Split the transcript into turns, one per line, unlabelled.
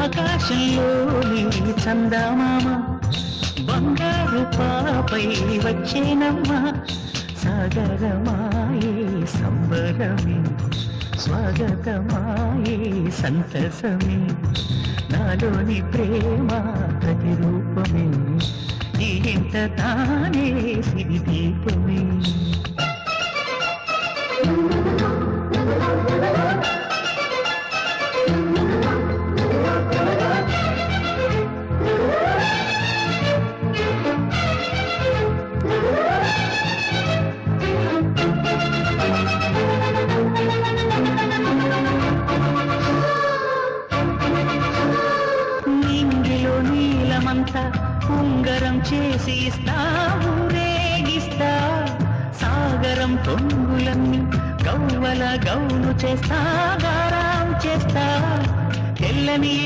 ఆకాశంలోని చందమామ బంగారు పాపై వచ్చేనమ్మా సాగరమాయే సంబరమే స్వాగతమాయే సంతసమే నాలోని ప్రేమ ప్రతిరూపమే ఈ ఇంత తానే సిరి దీపమే నీలమంతా ఉంగరం చేసి ఇస్తావు రేగిస్తా సాగరం పొంగులన్నీ గవ్వల గౌను చేస్తా గారం చేస్తా తెల్లని